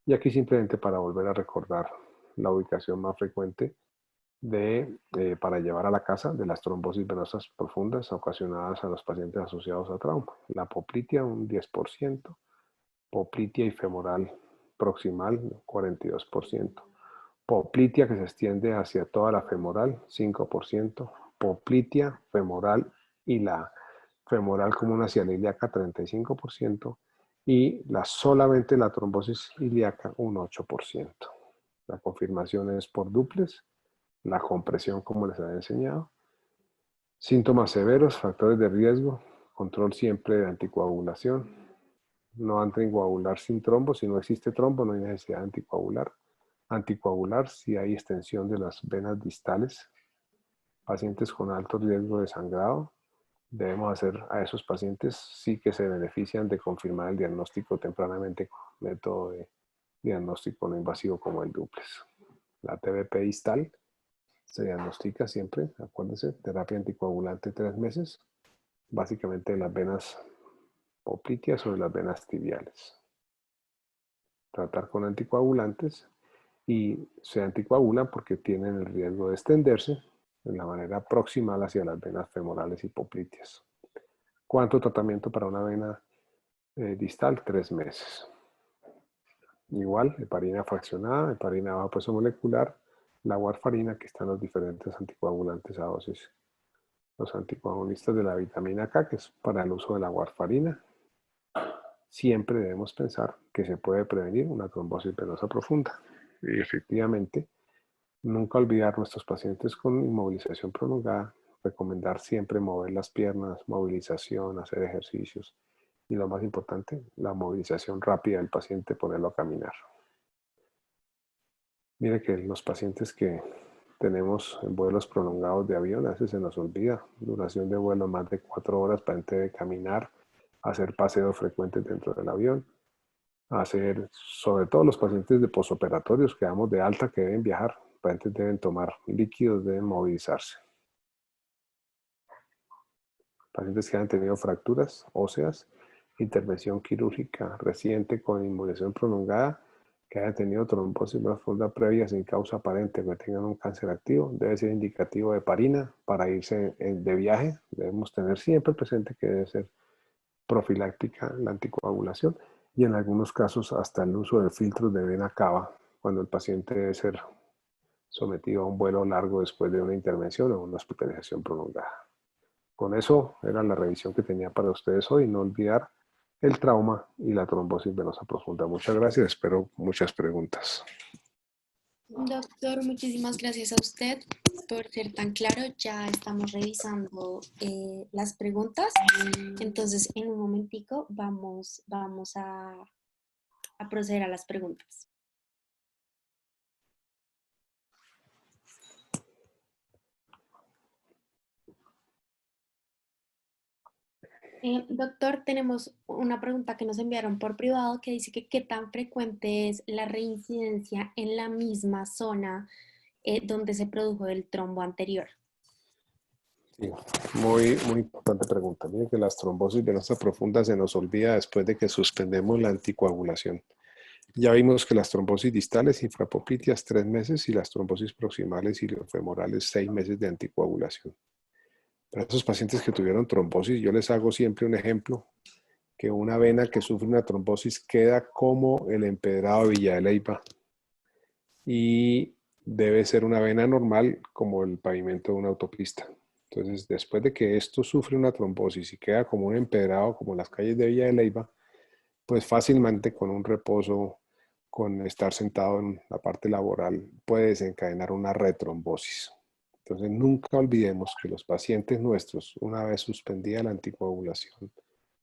Y aquí simplemente para volver a recordar la ubicación más frecuente para llevar a la casa de las trombosis venosas profundas ocasionadas a los pacientes asociados a trauma. La poplitea un 10%, poplitea y femoral proximal 42%, poplitea que se extiende hacia toda la femoral 5%, poplitea femoral y la femoral común hacia la ilíaca 35% y solamente la trombosis ilíaca un 8%. La confirmación es por duples, la compresión como les había enseñado. Síntomas severos, factores de riesgo, control siempre de anticoagulación. No anticoagular sin trombo, si no existe trombo no hay necesidad de anticoagular. Anticoagular si hay extensión de las venas distales. Pacientes con alto riesgo de sangrado, debemos hacer a esos pacientes sí que se benefician de confirmar el diagnóstico tempranamente con método de diagnóstico no invasivo como el duplex. La TBP distal se diagnostica siempre, acuérdense, terapia anticoagulante 3 meses, básicamente de las venas popliteas o de las venas tibiales. Tratar con anticoagulantes y se anticoagulan porque tienen el riesgo de extenderse de la manera proximal hacia las venas femorales y popliteas. ¿Cuánto tratamiento para una vena distal? 3 meses. Igual, heparina fraccionada, heparina de bajo peso molecular, la warfarina, que están los diferentes anticoagulantes a dosis. Los anticoagulistas de la vitamina K, que es para el uso de la warfarina. Siempre debemos pensar que se puede prevenir una trombosis venosa profunda. Y efectivamente, nunca olvidar a nuestros pacientes con inmovilización prolongada, recomendar siempre mover las piernas, movilización, hacer ejercicios. Y lo más importante, la movilización rápida del paciente, ponerlo a caminar. Mire que los pacientes que tenemos en vuelos prolongados de avión, a veces se nos olvida, duración de vuelo más de 4 horas, para de caminar, hacer paseos frecuentes dentro del avión, hacer, sobre todo los pacientes de posoperatorios que damos de alta que deben viajar, pacientes deben tomar líquidos, deben movilizarse. Pacientes que han tenido fracturas óseas, intervención quirúrgica reciente con inmovilización prolongada, que hayan tenido trombosis profunda previa sin causa aparente, que tengan un cáncer activo, debe ser indicativo de heparina para irse de viaje. Debemos tener siempre presente que debe ser profiláctica la anticoagulación y en algunos casos hasta el uso de filtros de vena cava cuando el paciente debe ser sometido a un vuelo largo después de una intervención o una hospitalización prolongada. Con eso era la revisión que tenía para ustedes hoy. No olvidar el trauma y la trombosis venosa profunda. Muchas gracias. Espero muchas preguntas. Doctor, muchísimas gracias a usted por ser tan claro. Ya estamos revisando las preguntas. Entonces, en un momentico vamos a proceder a las preguntas. Doctor, tenemos una pregunta que nos enviaron por privado que dice que qué tan frecuente es la reincidencia en la misma zona donde se produjo el trombo anterior. Sí, muy importante pregunta. Miren que las trombosis venosas profundas se nos olvida después de que suspendemos la anticoagulación. Ya vimos que las trombosis distales infrapopliteas 3 meses y las trombosis proximales y iliofemorales 6 meses de anticoagulación. Para esos pacientes que tuvieron trombosis, yo les hago siempre un ejemplo, que una vena que sufre una trombosis queda como el empedrado de Villa de Leyva y debe ser una vena normal como el pavimento de una autopista. Entonces, después de que esto sufre una trombosis y queda como un empedrado como las calles de Villa de Leyva, pues fácilmente con un reposo, con estar sentado en la parte laboral, puede desencadenar una retrombosis. Entonces, nunca olvidemos que los pacientes nuestros, una vez suspendida la anticoagulación,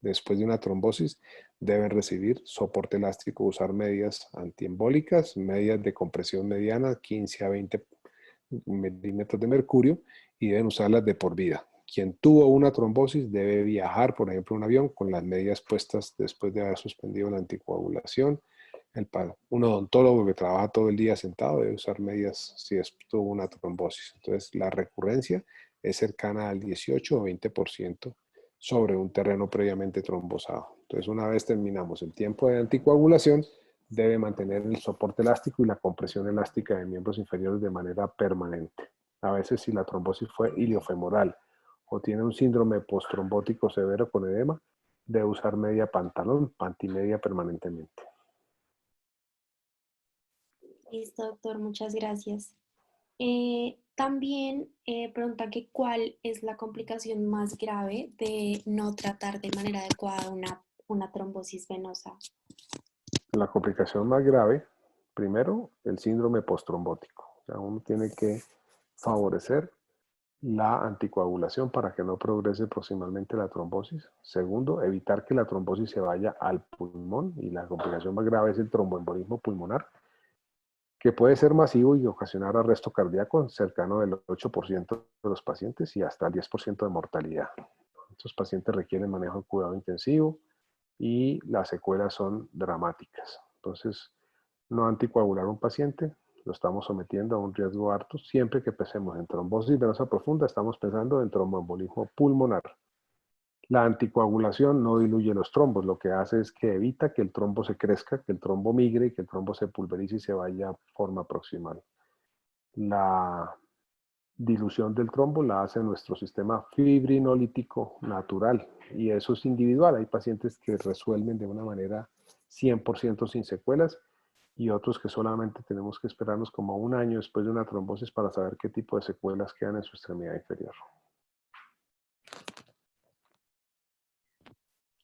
después de una trombosis, deben recibir soporte elástico, usar medidas antiembólicas, medidas de compresión mediana, 15 a 20 milímetros de mercurio, y deben usarlas de por vida. Quien tuvo una trombosis debe viajar, por ejemplo, en un avión con las medias puestas después de haber suspendido la anticoagulación. Un odontólogo que trabaja todo el día sentado debe usar medias si tuvo una trombosis. Entonces, la recurrencia es cercana al 18 o 20% sobre un terreno previamente trombosado. Entonces, una vez terminamos el tiempo de anticoagulación, debe mantener el soporte elástico y la compresión elástica de miembros inferiores de manera permanente. A veces, si la trombosis fue iliofemoral o tiene un síndrome postrombótico severo con edema, debe usar media pantalón, pantimedia permanentemente. Listo, doctor, muchas gracias. También pregunta que cuál es la complicación más grave de no tratar de manera adecuada una trombosis venosa. La complicación más grave, primero, el síndrome postrombótico. O sea, uno tiene que favorecer la anticoagulación para que no progrese proximalmente la trombosis. Segundo, evitar que la trombosis se vaya al pulmón, y la complicación más grave es el tromboembolismo pulmonar, que puede ser masivo y ocasionar arresto cardíaco cercano del 8% de los pacientes y hasta el 10% de mortalidad. Estos pacientes requieren manejo de cuidado intensivo y las secuelas son dramáticas. Entonces, no anticoagular a un paciente, lo estamos sometiendo a un riesgo alto. Siempre que pensemos en trombosis venosa profunda, estamos pensando en tromboembolismo pulmonar. La anticoagulación no diluye los trombos, lo que hace es que evita que el trombo se crezca, que el trombo migre y que el trombo se pulverice y se vaya a forma proximal. La dilución del trombo la hace nuestro sistema fibrinolítico natural y eso es individual. Hay pacientes que resuelven de una manera 100% sin secuelas y otros que solamente tenemos que esperarnos como un año después de una trombosis para saber qué tipo de secuelas quedan en su extremidad inferior.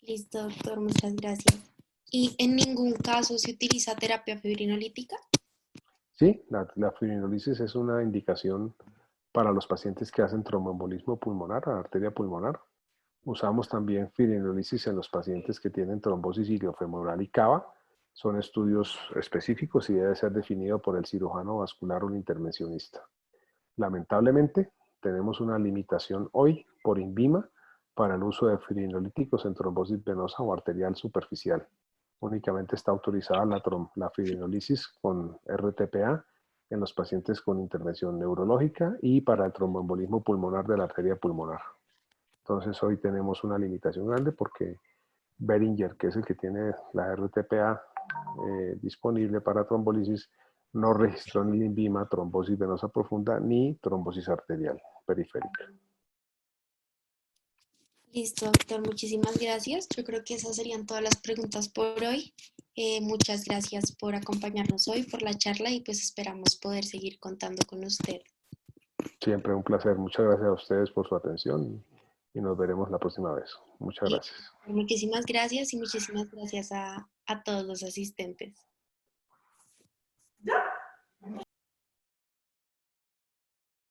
Listo, doctor, muchas gracias. ¿Y en ningún caso se utiliza terapia fibrinolítica? Sí, la fibrinolisis es una indicación para los pacientes que hacen tromboembolismo pulmonar, a arteria pulmonar. Usamos también fibrinolisis en los pacientes que tienen trombosis iliofemoral y cava. Son estudios específicos y debe ser definido por el cirujano vascular o el intervencionista. Lamentablemente, tenemos una limitación hoy por INVIMA para el uso de fibrinolíticos en trombosis venosa o arterial superficial. Únicamente está autorizada la fibrinolisis con RTPA en los pacientes con intervención neurológica y para el tromboembolismo pulmonar de la arteria pulmonar. Entonces hoy tenemos una limitación grande porque Beringer, que es el que tiene la RTPA disponible para trombolisis, no registró ni INVIMA, trombosis venosa profunda, ni trombosis arterial periférica. Listo, doctor, muchísimas gracias. Yo creo que esas serían todas las preguntas por hoy. Muchas gracias por acompañarnos hoy, por la charla y pues esperamos poder seguir contando con usted. Siempre un placer. Muchas gracias a ustedes por su atención y nos veremos la próxima vez. Muchas gracias. Muchísimas gracias y muchísimas gracias a todos los asistentes.